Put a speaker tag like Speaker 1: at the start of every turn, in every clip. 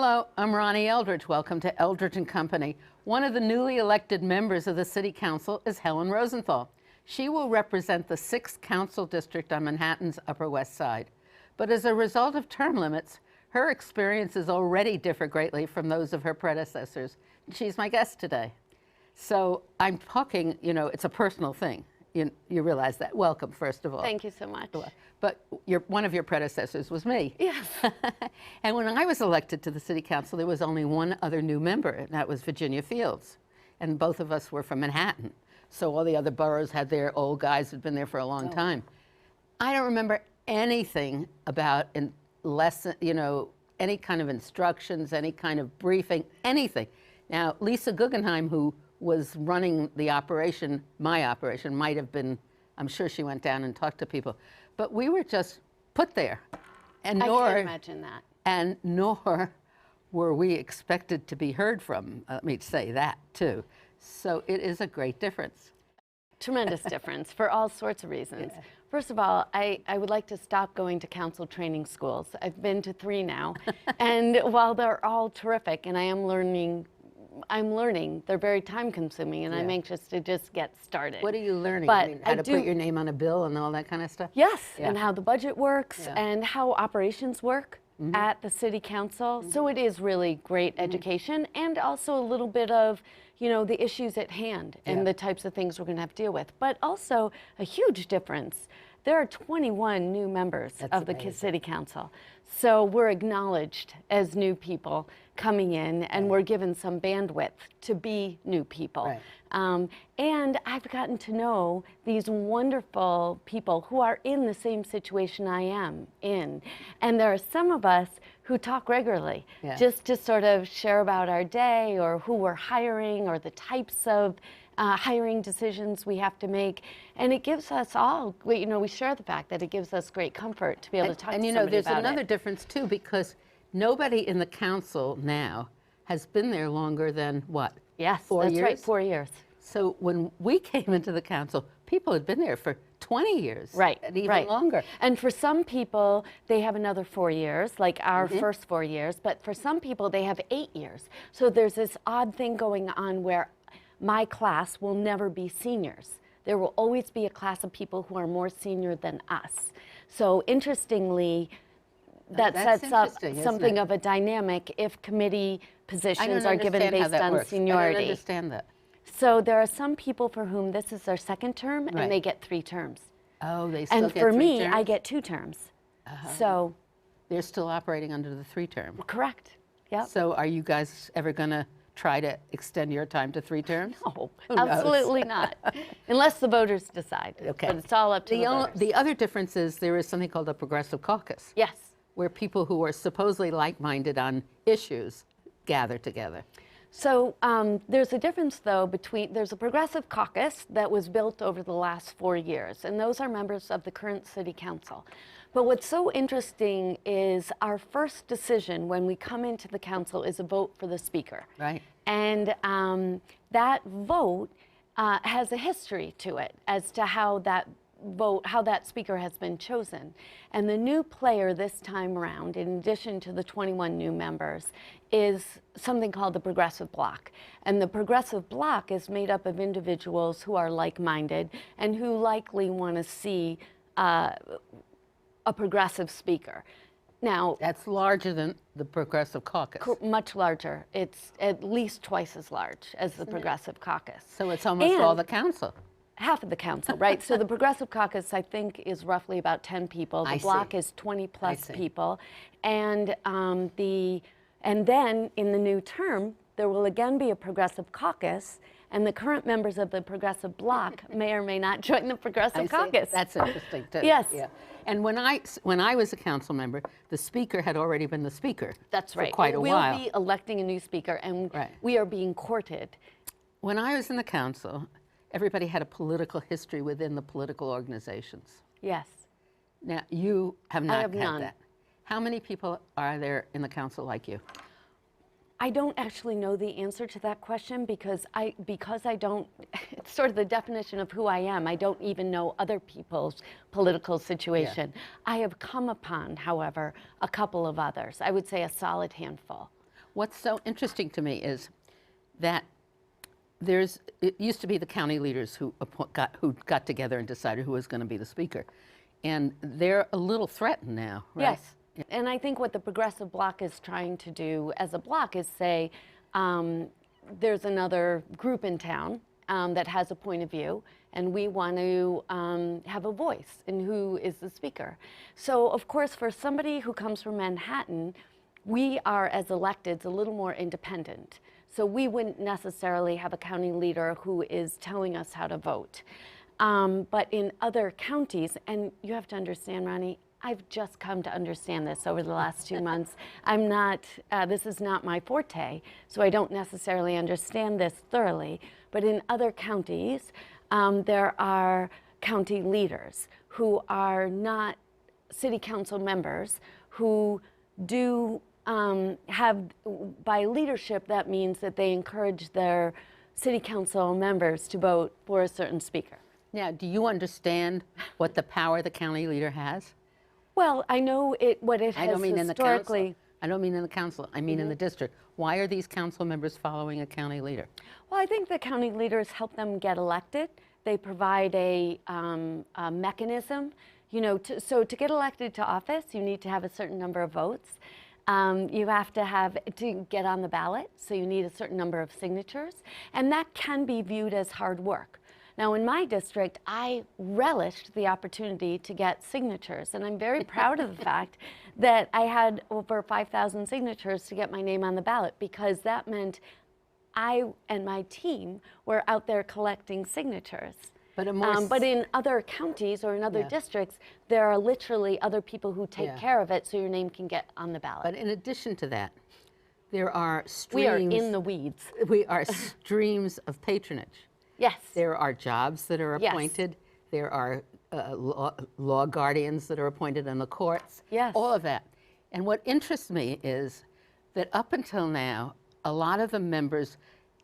Speaker 1: Hello, I'm Ronnie Eldridge. Welcome to Eldridge and Company. One of the newly elected members of the City Council is Helen Rosenthal. She will represent the 6th Council District on Manhattan's Upper West Side. But as a result of term limits, her experiences already differ greatly from those of her predecessors. She's my guest today. So I'm talking, it's a personal thing. You realize that. Welcome, first of all.
Speaker 2: Thank you so much.
Speaker 1: But one of your predecessors was me.
Speaker 2: Yes.
Speaker 1: And when I was elected to the City Council, there was only one other new member, and that was Virginia Fields. And both of us were from Manhattan. So all the other boroughs had their old guys who'd been there for a long time. I don't remember anything about any kind of instructions, any kind of briefing, anything. Now, Lisa Guggenheim, who was running the operation, my operation, might have been, I'm sure she went down and talked to people. But we were just put there. And
Speaker 2: I can imagine that.
Speaker 1: And nor were we expected to be heard from. Let me say that, too. So it is a great difference.
Speaker 2: Tremendous difference for all sorts of reasons. Yeah. First of all, I would like to stop going to council training schools. I've been to 3 now. And while they're all terrific, and I'm learning, they're very time consuming, and I'm anxious to just get started.
Speaker 1: What are you learning? How to put your name on a bill and all that kind of stuff?
Speaker 2: Yes, and how the budget works and how operations work at the City Council. So it is really great education, and also a little bit of, the issues at hand and the types of things we're going to have to deal with. But also a huge difference. There are 21 new members of the City Council. So we're acknowledged as new people coming in, and we're given some bandwidth to be new people.
Speaker 1: Right.
Speaker 2: And I've gotten to know these wonderful people who are in the same situation I am in. And there are some of us who talk regularly, just to sort of share about our day or who we're hiring or the types of hiring decisions we have to make. And it gives us all, we share the fact that it gives us great comfort to be able to talk to somebody about it.
Speaker 1: And there's another difference too, because nobody in the council now has been there longer than what?
Speaker 2: Yes,
Speaker 1: 4 years?
Speaker 2: That's right, 4 years.
Speaker 1: So when we came into the council, people had been there for 20 years.
Speaker 2: Right,
Speaker 1: and even longer.
Speaker 2: And for some people, they have another 4 years, like our first 4 years, but for some people, they have 8 years. So there's this odd thing going on where my class will never be seniors. There will always be a class of people who are more senior than us. So interestingly, that sets up something of a dynamic if committee positions are given based on seniority.
Speaker 1: I don't understand that.
Speaker 2: So there are some people for whom this is their 2nd term, and they get 3 terms.
Speaker 1: Oh, they still get 3 terms?
Speaker 2: And for me, I get 2 terms. So
Speaker 1: they're still operating under the 3 term.
Speaker 2: Correct. Yep.
Speaker 1: So are you guys ever going to try to extend your time to 3 terms?
Speaker 2: No, absolutely not. Unless the voters decide. Okay. But it's all up to the voters.
Speaker 1: The other difference is there is something called a Progressive Caucus.
Speaker 2: Yes.
Speaker 1: Where people who are supposedly like-minded on issues gather together.
Speaker 2: So there's a difference, though, there's a Progressive Caucus that was built over the last 4 years, and those are members of the current City Council. But what's so interesting is our first decision when we come into the council is a vote for the speaker.
Speaker 1: Right.
Speaker 2: And that vote has a history to it as to how that speaker has been chosen. And the new player this time around, in addition to the 21 new members, is something called the Progressive Bloc. And the Progressive Bloc is made up of individuals who are like-minded and who likely want to see a progressive speaker. Now,
Speaker 1: that's larger than the Progressive Caucus.
Speaker 2: Much larger. It's at least twice as large as the Progressive Caucus.
Speaker 1: So it's almost all the council.
Speaker 2: Half of the council, right? So the Progressive Caucus, I think, is roughly about 10 people. The bloc is 20+ people. And then in the new term, there will again be a Progressive Caucus, and the current members of the Progressive Bloc may or may not join the Progressive Caucus.
Speaker 1: That's interesting, too.
Speaker 2: Yes.
Speaker 1: Yeah. And when I was a council member, the speaker had already been the speaker.
Speaker 2: That's right.
Speaker 1: For quite a while.
Speaker 2: We'll be electing a new speaker, and we are being courted.
Speaker 1: When I was in the council, everybody had a political history within the political organizations.
Speaker 2: Yes.
Speaker 1: Now, you have not had
Speaker 2: none.
Speaker 1: that. How many people are there in the council like you?
Speaker 2: I don't actually know the answer to that question because I don't, it's sort of the definition of who I am. I don't even know other people's political situation. I have come upon, however, a couple of others. I would say a solid handful.
Speaker 1: What's so interesting to me is that it used to be the county leaders who got together and decided who was going to be the speaker. And they're a little threatened now, right?
Speaker 2: Yes. Yeah. And I think what the Progressive Bloc is trying to do as a bloc is say, there's another group in town that has a point of view, and we want to have a voice in who is the speaker. So, of course, for somebody who comes from Manhattan, we are, as electeds, a little more independent. So we wouldn't necessarily have a county leader who is telling us how to vote. But in other counties, and you have to understand, Ronnie, I've just come to understand this over the last 2 months. I'm not, this is not my forte, so I don't necessarily understand this thoroughly. But in other counties, there are county leaders who are not city council members who do have, by leadership, that means that they encourage their city council members to vote for a certain speaker.
Speaker 1: Now, do you understand what the power the county leader has?
Speaker 2: Well, I know what it has
Speaker 1: I don't mean
Speaker 2: historically.
Speaker 1: in the council. I don't mean in the council. I mean in the district. Why are these council members following a county leader?
Speaker 2: Well, I think the county leaders help them get elected. They provide a mechanism. You know, so to get elected to office, you need to have a certain number of votes. You have to get on the ballot, so you need a certain number of signatures, and that can be viewed as hard work. Now, in my district, I relished the opportunity to get signatures, and I'm very proud of the fact that I had over 5,000 signatures to get my name on the ballot, because that meant I and my team were out there collecting signatures. But in other counties or in other districts, there are literally other people who take care of it, so your name can get on the ballot.
Speaker 1: But in addition to that, there are streams.
Speaker 2: We are in the weeds.
Speaker 1: We are streams of patronage.
Speaker 2: Yes.
Speaker 1: There are jobs that are appointed.
Speaker 2: Yes.
Speaker 1: There are law guardians that are appointed in the courts.
Speaker 2: Yes.
Speaker 1: All of that. And what interests me is that up until now, a lot of the members,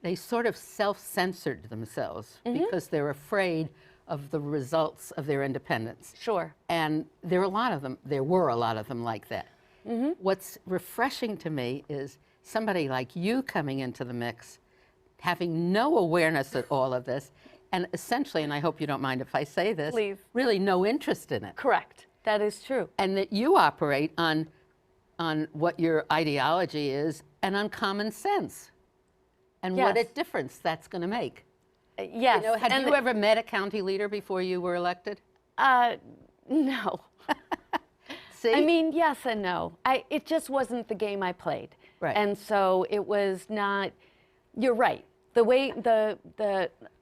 Speaker 1: they sort of self-censored themselves because they're afraid of the results of their independence.
Speaker 2: Sure.
Speaker 1: And there were a lot of them like that. What's refreshing to me is somebody like you coming into the mix, having no awareness at all of this, and essentially, and I hope you don't mind if I say this,
Speaker 2: Please.
Speaker 1: Really no interest in it.
Speaker 2: Correct. That is true.
Speaker 1: And that you operate on what your ideology is and on common sense. And what a difference that's going to make.
Speaker 2: Yes.
Speaker 1: You know, had you ever met a county leader before you were elected?
Speaker 2: No.
Speaker 1: See?
Speaker 2: I mean, yes and no. It just wasn't the game I played.
Speaker 1: Right.
Speaker 2: And so it was not, you're right. The way,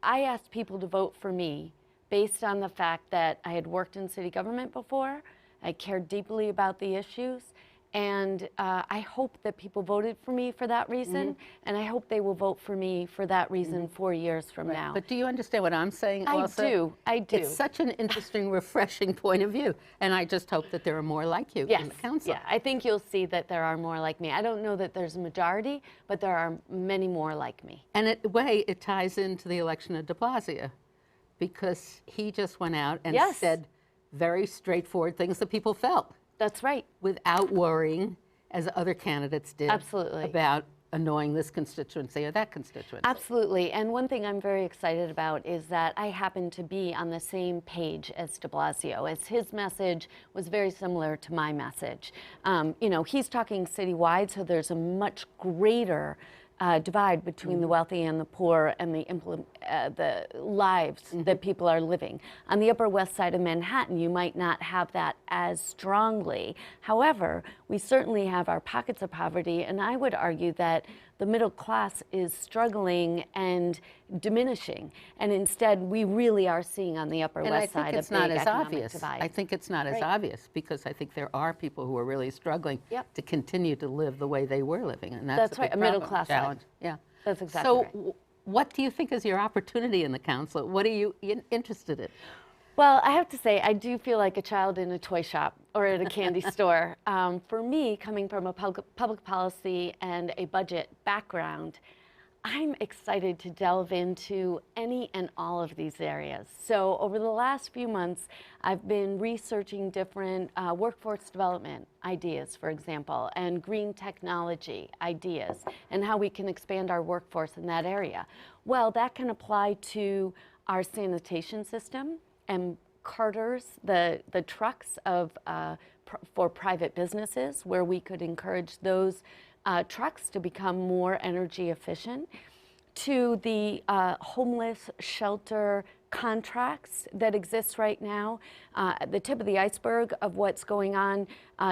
Speaker 2: I asked people to vote for me based on the fact that I had worked in city government before, I cared deeply about the issues, and I hope that people voted for me for that reason, and I hope they will vote for me for that reason 4 years from now.
Speaker 1: But do you understand what I'm saying also?
Speaker 2: I do.
Speaker 1: It's such an interesting, refreshing point of view, and I just hope that there are more like you in the council.
Speaker 2: Yeah, I think you'll see that there are more like me. I don't know that there's a majority, but there are many more like me.
Speaker 1: And in a way, it ties into the election of de Blasio, because he just went out and said very straightforward things that people felt.
Speaker 2: That's right.
Speaker 1: Without worrying, as other candidates did,
Speaker 2: absolutely,
Speaker 1: about annoying this constituency or that constituency.
Speaker 2: Absolutely. And one thing I'm very excited about is that I happen to be on the same page as de Blasio, as his message was very similar to my message. You know, he's talking citywide, so there's a much greater divide between the wealthy and the poor and the lives that people are living. On the Upper West Side of Manhattan, you might not have that as strongly. However, we certainly have our pockets of poverty, and I would argue that the middle class is struggling and diminishing, and instead we really are seeing on the Upper West Side a big economic divide.
Speaker 1: I think it's not as obvious, because I think there are people who are really struggling to continue to live the way they were living, and that's
Speaker 2: right, a middle class
Speaker 1: challenge. Yeah,
Speaker 2: that's exactly right.
Speaker 1: So, what do you think is your opportunity in the council? What are you interested in?
Speaker 2: Well, I have to say, I do feel like a child in a toy shop or at a candy store. For me, coming from a public policy and a budget background, I'm excited to delve into any and all of these areas. So over the last few months, I've been researching different workforce development ideas, for example, and green technology ideas, and how we can expand our workforce in that area. Well, that can apply to our sanitation system and carters, the trucks of for private businesses, where we could encourage those trucks to become more energy efficient, to the homeless shelter contracts that exist right now. The tip of the iceberg of what's going on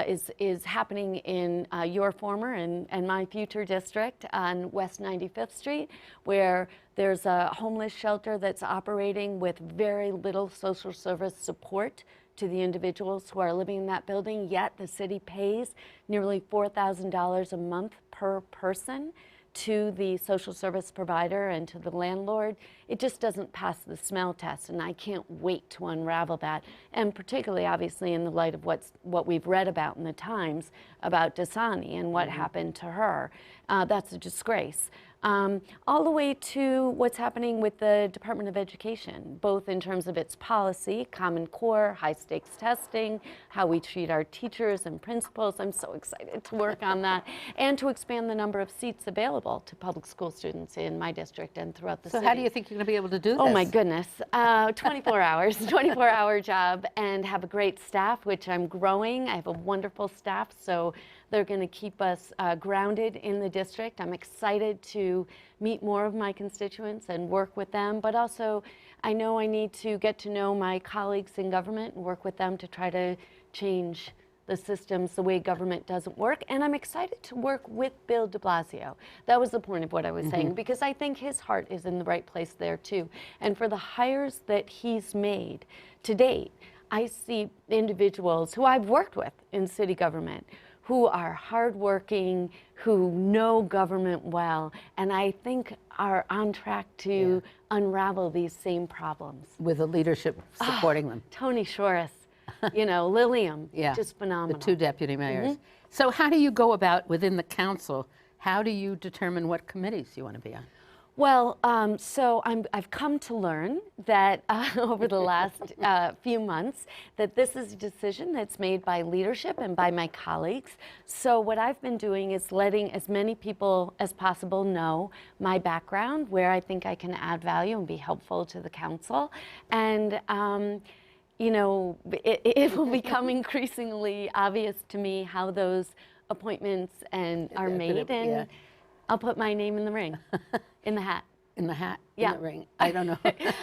Speaker 2: is happening in your former and my future district on West 95th Street, where there's a homeless shelter that's operating with very little social service support to the individuals who are living in that building, yet the city pays nearly $4,000 a month per person to the social service provider and to the landlord. It just doesn't pass the smell test, and I can't wait to unravel that. And particularly, obviously, in the light of what we've read about in the Times about Dasani and what happened to her. That's a disgrace. All the way to what's happening with the Department of Education, both in terms of its policy, Common Core, high-stakes testing, how we treat our teachers and principals. I'm so excited to work on that, and to expand the number of seats available to public school students in my district and throughout the city.
Speaker 1: So how do you think you're going to be able to do this?
Speaker 2: Oh my goodness, 24 hours, 24-hour job, and have a great staff, which I'm growing. I have a wonderful staff, so they're going to keep us grounded in the district. I'm excited to meet more of my constituents and work with them, but also I know I need to get to know my colleagues in government and work with them to try to change the systems, the way government doesn't work. And I'm excited to work with Bill de Blasio. That was the point of what I was saying, because I think his heart is in the right place there too. And for the hires that he's made to date, I see individuals who I've worked with in city government who are hardworking, who know government well, and I think are on track to unravel these same problems.
Speaker 1: With the leadership supporting them.
Speaker 2: Tony Shorris, you know, Lilium, just phenomenal.
Speaker 1: The two deputy mayors. So how do you go about within the council, how do you determine what committees you want to be on?
Speaker 2: Well, so I've come to learn that over the last few months that this is a decision that's made by leadership and by my colleagues. So what I've been doing is letting as many people as possible know my background, where I think I can add value and be helpful to the council. And you know, it will become increasingly obvious to me how those appointments are made, and I'll put my name in the ring. In the hat.
Speaker 1: In the hat?
Speaker 2: Yeah.
Speaker 1: In the ring? I don't know.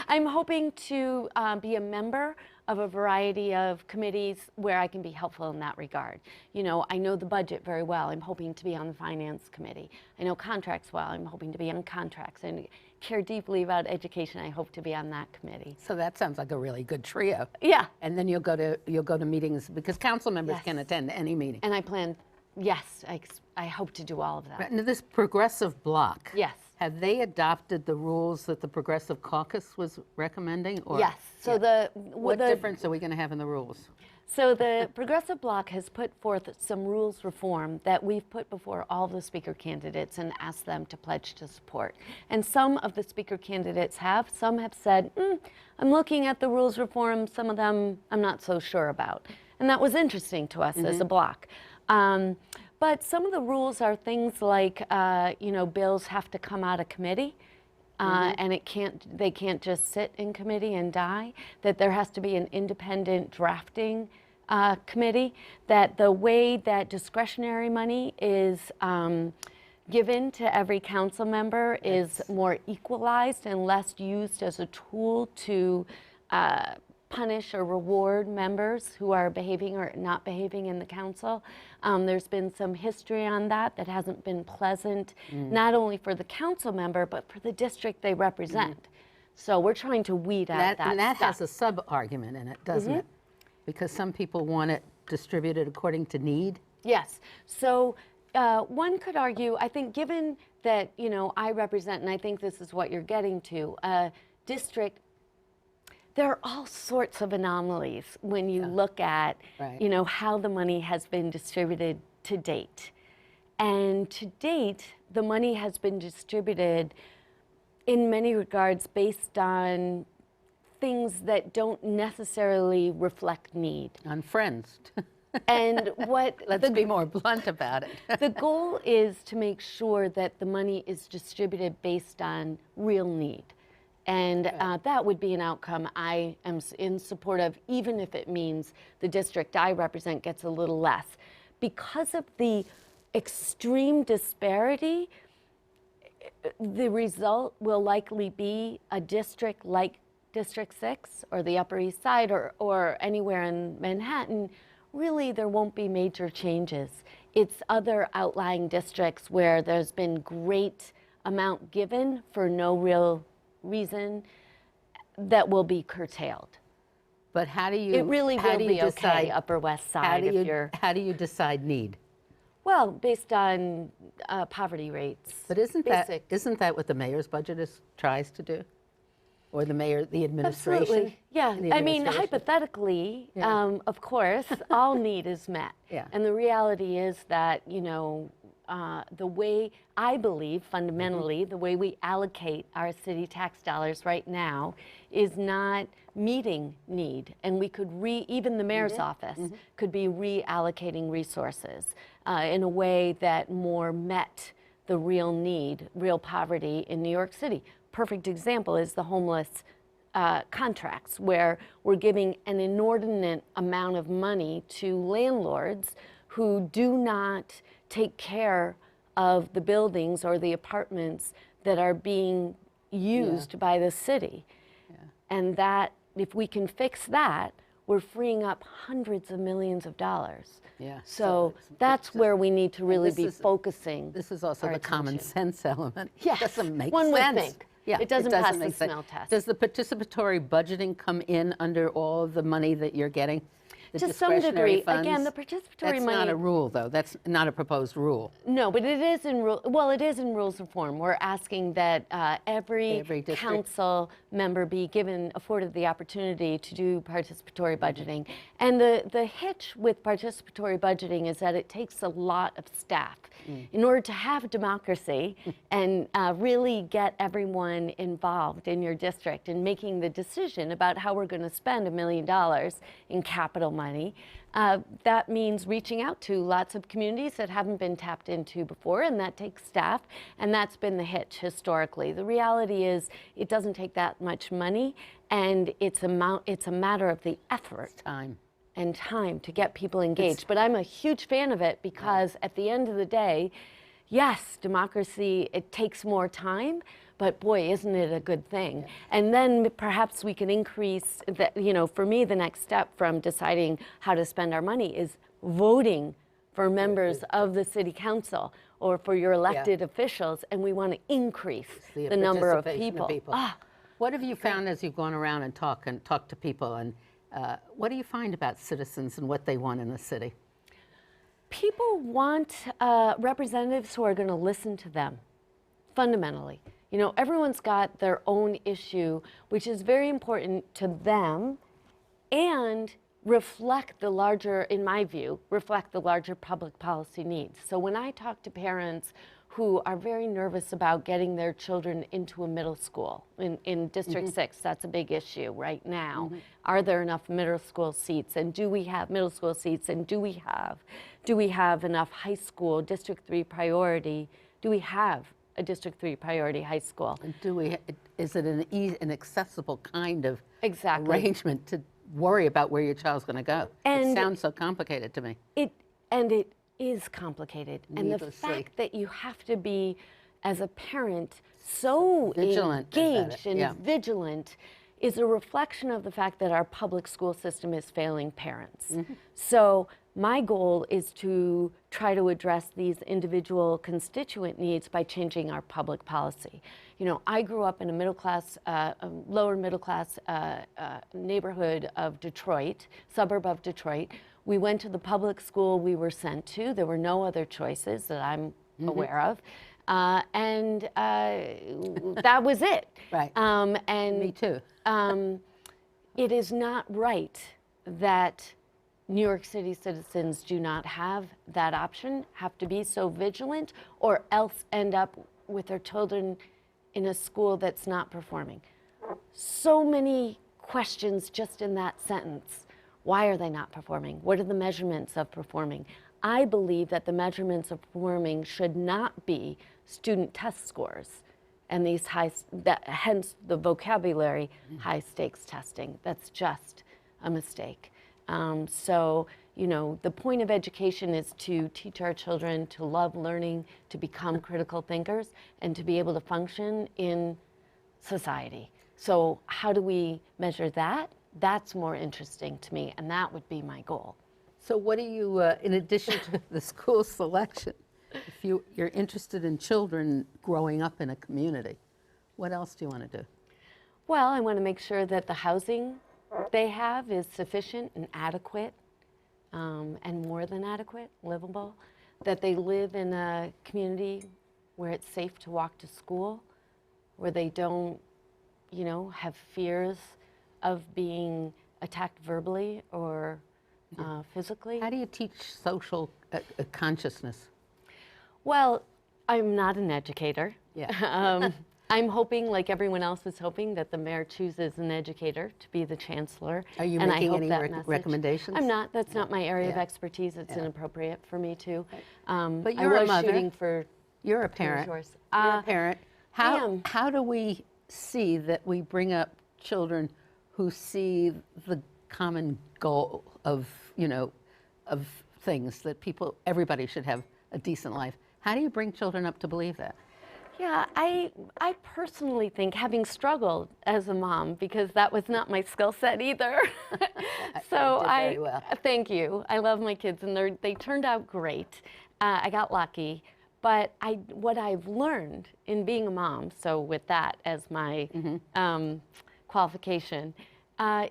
Speaker 2: I'm hoping to be a member of a variety of committees where I can be helpful in that regard. You know, I know the budget very well. I'm hoping to be on the finance committee. I know contracts well. I'm hoping to be on contracts. And care deeply about education. I hope to be on that committee.
Speaker 1: So that sounds like a really good trio.
Speaker 2: Yeah.
Speaker 1: And then you'll go to meetings, because council members can attend any meeting.
Speaker 2: And I plan, yes, I hope to do all of that.
Speaker 1: Now, this progressive bloc.
Speaker 2: Yes.
Speaker 1: Have they adopted the rules that the Progressive Caucus was recommending? Or?
Speaker 2: Yes. So
Speaker 1: what difference are we going to have in the rules?
Speaker 2: So the Progressive Bloc has put forth some rules reform that we've put before all the speaker candidates and asked them to pledge to support. And some of the speaker candidates have. Some have said, I'm looking at the rules reform. Some of them I'm not so sure about. And that was interesting to us as a bloc. But some of the rules are things like, you know, bills have to come out of committee. And they can't just sit in committee and die, that there has to be an independent drafting committee, that the way that discretionary money is given to every council member is more equalized and less used as a tool to punish or reward members who are behaving or not behaving in the council. There's been some history on that hasn't been pleasant, not only for the council member, but for the district they represent. So we're trying to weed out that
Speaker 1: And that
Speaker 2: stuff.
Speaker 1: has a sub-argument in it, doesn't it? Because some people want it distributed according to need.
Speaker 2: Yes. So one could argue, I think, given that, you know, I represent, and I think this is what you're getting to, a district. There are all sorts of anomalies when you look at, you know, how the money has been distributed to date. And to date, the money has been distributed in many regards based on things that don't necessarily reflect need.
Speaker 1: On friends.
Speaker 2: And what
Speaker 1: Let's be more blunt about it.
Speaker 2: the goal is to make sure that the money is distributed based on real need. And that would be an outcome I am in support of, even if it means the district I represent gets a little less. Because of the extreme disparity, the result will likely be a district like District 6 or the Upper East Side or anywhere in Manhattan. Really, there won't be major changes. It's other outlying districts where there's been great amount given for no real reason that will be curtailed.
Speaker 1: But how do you?
Speaker 2: It really will be okay, Upper West Side, if you're.
Speaker 1: How do you decide need?
Speaker 2: Well, based on poverty rates.
Speaker 1: But isn't that what the mayor's budget tries to do? Or the mayor, the administration?
Speaker 2: Absolutely, yeah.
Speaker 1: The
Speaker 2: I mean,
Speaker 1: administration?
Speaker 2: hypothetically, of course, all need is met.
Speaker 1: Yeah.
Speaker 2: And the reality is that, you know, the way, I believe, fundamentally, the way we allocate our city tax dollars right now is not meeting need. And we could even the mayor's office could be reallocating resources in a way that more met the real need, real poverty in New York City. Perfect example is the homeless contracts, where we're giving an inordinate amount of money to landlords who do not take care of the buildings or the apartments that are being used by the city. And that, if we can fix that, we're freeing up hundreds of millions of dollars.
Speaker 1: Yeah.
Speaker 2: So that's where we need to really be focusing.
Speaker 1: This is also
Speaker 2: our
Speaker 1: the common
Speaker 2: attention.
Speaker 1: sense element.
Speaker 2: Yes,
Speaker 1: It doesn't make
Speaker 2: one
Speaker 1: sense.
Speaker 2: would think.
Speaker 1: Yeah,
Speaker 2: It doesn't pass the
Speaker 1: make sense.
Speaker 2: smell test.
Speaker 1: Does the participatory budgeting come in under all of the money that you're getting? The
Speaker 2: To some
Speaker 1: discretionary
Speaker 2: degree.
Speaker 1: funds?
Speaker 2: Again, the participatory
Speaker 1: That's
Speaker 2: money.
Speaker 1: not a rule, though. That's not a proposed rule.
Speaker 2: No, but it is in it is in rules of form. We're asking that every
Speaker 1: district.
Speaker 2: council member be afforded the opportunity to do participatory budgeting. And the hitch with participatory budgeting is that it takes a lot of staff. In order to have democracy and really get everyone involved in your district and making the decision about how we're going to spend $1 million in capital money, that means reaching out to lots of communities that haven't been tapped into before, and that takes staff, and that's been the hitch historically. The reality is it doesn't take that much money, and it's a matter of the effort. Time to get people engaged. But I'm a huge fan of it because at the end of the day, yes, democracy, it takes more time, but boy, isn't it a good thing? And then perhaps we can increase, for me, the next step from deciding how to spend our money is voting for members of the city council or for your elected officials, and we want to increase the number of people.
Speaker 1: What have you found as you've gone around and talked to people, and what do you find about citizens and what they want in the city?
Speaker 2: People want representatives who are going to listen to them, fundamentally. You know, everyone's got their own issue, which is very important to them, and reflect the larger, in my view, reflect the larger public policy needs. So when I talk to parents who are very nervous about getting their children into a middle school, in District 6, that's a big issue right now. Are there enough middle school seats, and do we have middle school seats, and do we have enough high school, District 3 priority? Do we have a District 3 priority high school?
Speaker 1: And is it an accessible kind of
Speaker 2: Exactly.
Speaker 1: arrangement to worry about where your child's going to go?
Speaker 2: And
Speaker 1: it sounds so complicated to me.
Speaker 2: It is complicated. And the fact that you have to be, as a parent, so
Speaker 1: vigilant
Speaker 2: engaged and vigilant is a reflection of the fact that our public school system is failing parents. So my goal is to try to address these individual constituent needs by changing our public policy. You know, I grew up in a middle class, lower middle class neighborhood of Detroit, suburb of Detroit. We went to the public school we were sent to. There were no other choices that I'm aware of. And that was it.
Speaker 1: Right.
Speaker 2: And
Speaker 1: me too.
Speaker 2: It is not right that New York City citizens do not have that option, have to be so vigilant, or else end up with their children in a school that's not performing. So many questions just in that sentence. Why are they not performing? What are the measurements of performing? I believe that the measurements of performing should not be student test scores and these hence the vocabulary, high stakes testing. That's just a mistake. So, you know, the point of education is to teach our children to love learning, to become critical thinkers, and to be able to function in society. So how do we measure that? That's more interesting to me, and that would be my goal.
Speaker 1: So what do you, in addition to the school selection, if you're interested in children growing up in a community, what else do you want to do?
Speaker 2: Well, I want to make sure that the housing they have is sufficient and adequate, and more than adequate, livable, that they live in a community where it's safe to walk to school, where they don't, you know, have fears of being attacked verbally or physically.
Speaker 1: How do you teach social consciousness?
Speaker 2: Well, I'm not an educator.
Speaker 1: Yeah.
Speaker 2: I'm hoping, like everyone else is hoping, that the mayor chooses an educator to be the chancellor.
Speaker 1: Are you
Speaker 2: and
Speaker 1: making
Speaker 2: I hope
Speaker 1: any
Speaker 2: that message-
Speaker 1: recommendations?
Speaker 2: I'm not. That's not my area of
Speaker 1: Yeah.
Speaker 2: expertise. It's
Speaker 1: Yeah.
Speaker 2: inappropriate for me to.
Speaker 1: But you're
Speaker 2: I
Speaker 1: a
Speaker 2: was
Speaker 1: mother.
Speaker 2: shooting for.
Speaker 1: You're a parent.
Speaker 2: yours.
Speaker 1: You're a parent.
Speaker 2: I am.
Speaker 1: How do we see that we bring up children who see the common goal of, you know, of things that everybody should have a decent life? How do you bring children up to believe that?
Speaker 2: Yeah, I personally think, having struggled as a mom, because that was not my skill set either. So
Speaker 1: did very well.
Speaker 2: Thank you. I love my kids, and they turned out great. I got lucky, but what I've learned in being a mom, so with that as my qualification,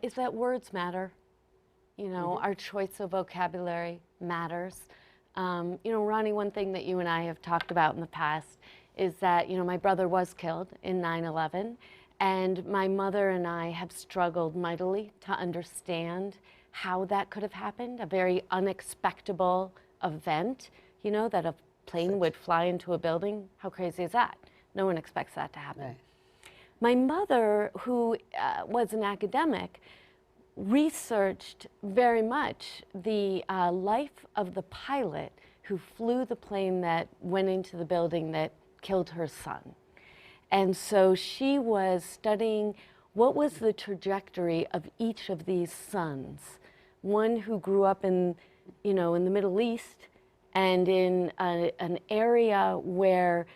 Speaker 2: is that words matter. You know, our choice of vocabulary matters. You know, Ronnie, one thing that you and I have talked about in the past is that, you know, my brother was killed in 9/11, and my mother and I have struggled mightily to understand how that could have happened, a very unexpected event, you know, that a plane would fly into a building. How crazy is that? No one expects that to happen.
Speaker 1: Right.
Speaker 2: My mother, who was an academic, researched very much the life of the pilot who flew the plane that went into the building that killed her son. And so she was studying what was the trajectory of each of these sons. One who grew up in, you know, in the Middle East and in an area where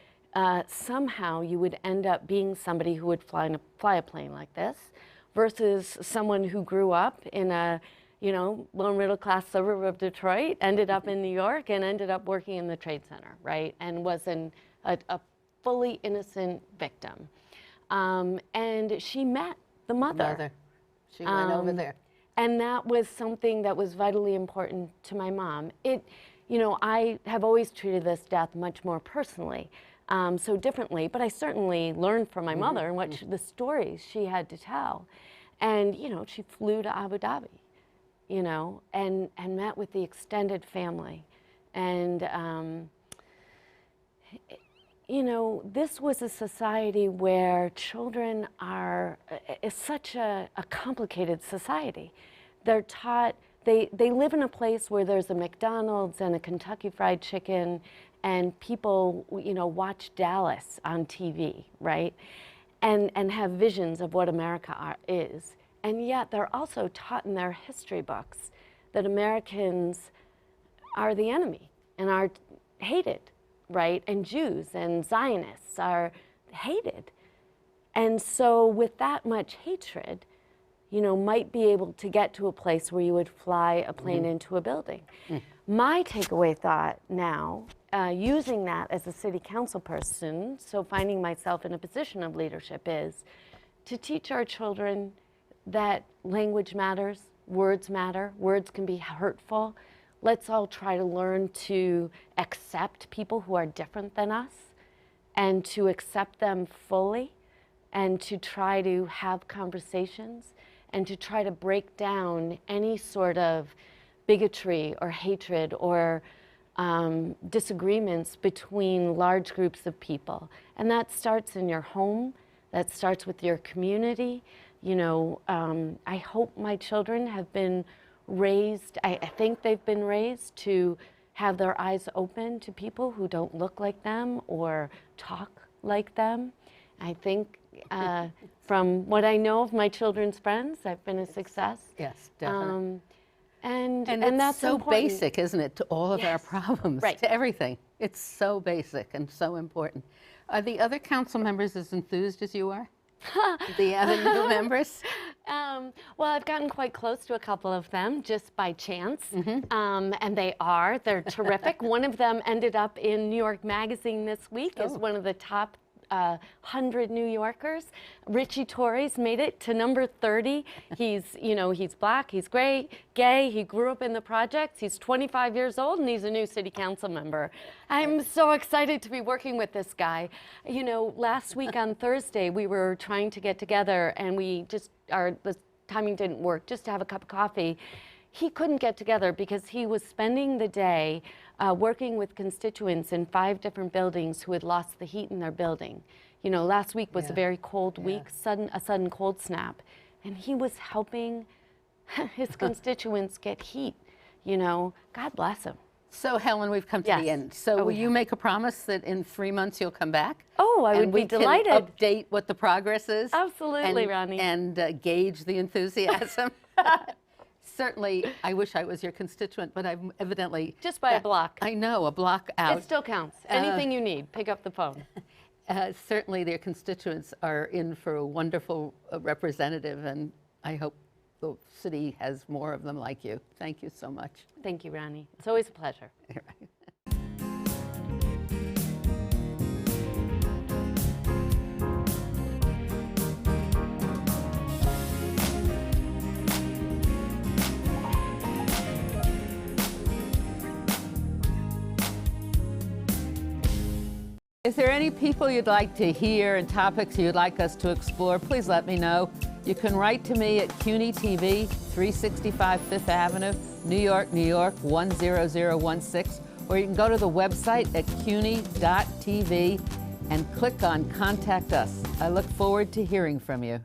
Speaker 2: somehow you would end up being somebody who would fly a plane like this, versus someone who grew up in a, you know, low middle class suburb of Detroit, ended up in New York, and ended up working in the Trade Center, right? And was a fully innocent victim. And she met the mother.
Speaker 1: She went over there.
Speaker 2: And that was something that was vitally important to my mom. You know, I have always treated this death much more personally, so differently, but I certainly learned from my mother and what the stories she had to tell. And, you know, she flew to Abu Dhabi, you know, and met with the extended family. And, you know, this was a society where children is such a complicated society. They're taught, they live in a place where there's a McDonald's and a Kentucky Fried Chicken, and people, you know, watch Dallas on TV, right? And have visions of what America is. And yet they're also taught in their history books that Americans are the enemy and are hated, right? And Jews and Zionists are hated. And so with that much hatred, you know, might be able to get to a place where you would fly a plane into a building. My takeaway thought now, using that as a city council person, so finding myself in a position of leadership, is to teach our children that language matters, words matter, words can be hurtful. Let's all try to learn to accept people who are different than us and to accept them fully and to try to have conversations and to try to break down any sort of bigotry or hatred or disagreements between large groups of people. And that starts in your home, that starts with your community. You know, I hope my children have been raised, I think they've been raised to have their eyes open to people who don't look like them or talk like them. I think from what I know of my children's friends, I've been a success.
Speaker 1: Yes, definitely.
Speaker 2: And
Speaker 1: it's
Speaker 2: that's
Speaker 1: so
Speaker 2: important.
Speaker 1: basic, isn't it, to all of our problems,
Speaker 2: Right.
Speaker 1: to everything. It's so basic and so important. Are the other council members as enthused as you are? The other new members?
Speaker 2: Well, I've gotten quite close to a couple of them just by chance, and they're terrific. One of them ended up in New York Magazine this week as one of the top 100 New Yorkers. Richie Torres made it to number 30. He's black, he's gay, he grew up in the projects, he's 25 years old, and he's a new city council member. I'm so excited to be working with this guy. You know, last week on Thursday, we were trying to get together, and the timing didn't work, just to have a cup of coffee. He couldn't get together because he was spending the day working with constituents in 5 different buildings who had lost the heat in their building. You know, last week was a very cold week, a sudden cold snap, and he was helping his constituents get heat. You know, God bless him.
Speaker 1: So, Helen, we've come to the end. So, will you make a promise that in 3 months you'll come back?
Speaker 2: Oh, I would be delighted.
Speaker 1: And we can update what the progress is?
Speaker 2: Absolutely, Ronnie.
Speaker 1: And gauge the enthusiasm? Certainly, I wish I was your constituent, but I'm evidently...
Speaker 2: Just by a block.
Speaker 1: I know, a block out.
Speaker 2: It still counts. Anything you need, pick up the phone.
Speaker 1: Certainly, their constituents are in for a wonderful representative, and I hope the city has more of them like you. Thank you so much.
Speaker 2: Thank you, Ronnie. It's always a pleasure.
Speaker 1: If there are any people you'd like to hear and topics you'd like us to explore, please let me know. You can write to me at CUNY TV, 365 Fifth Avenue, New York, New York, 10016, or you can go to the website at cuny.tv and click on Contact Us. I look forward to hearing from you.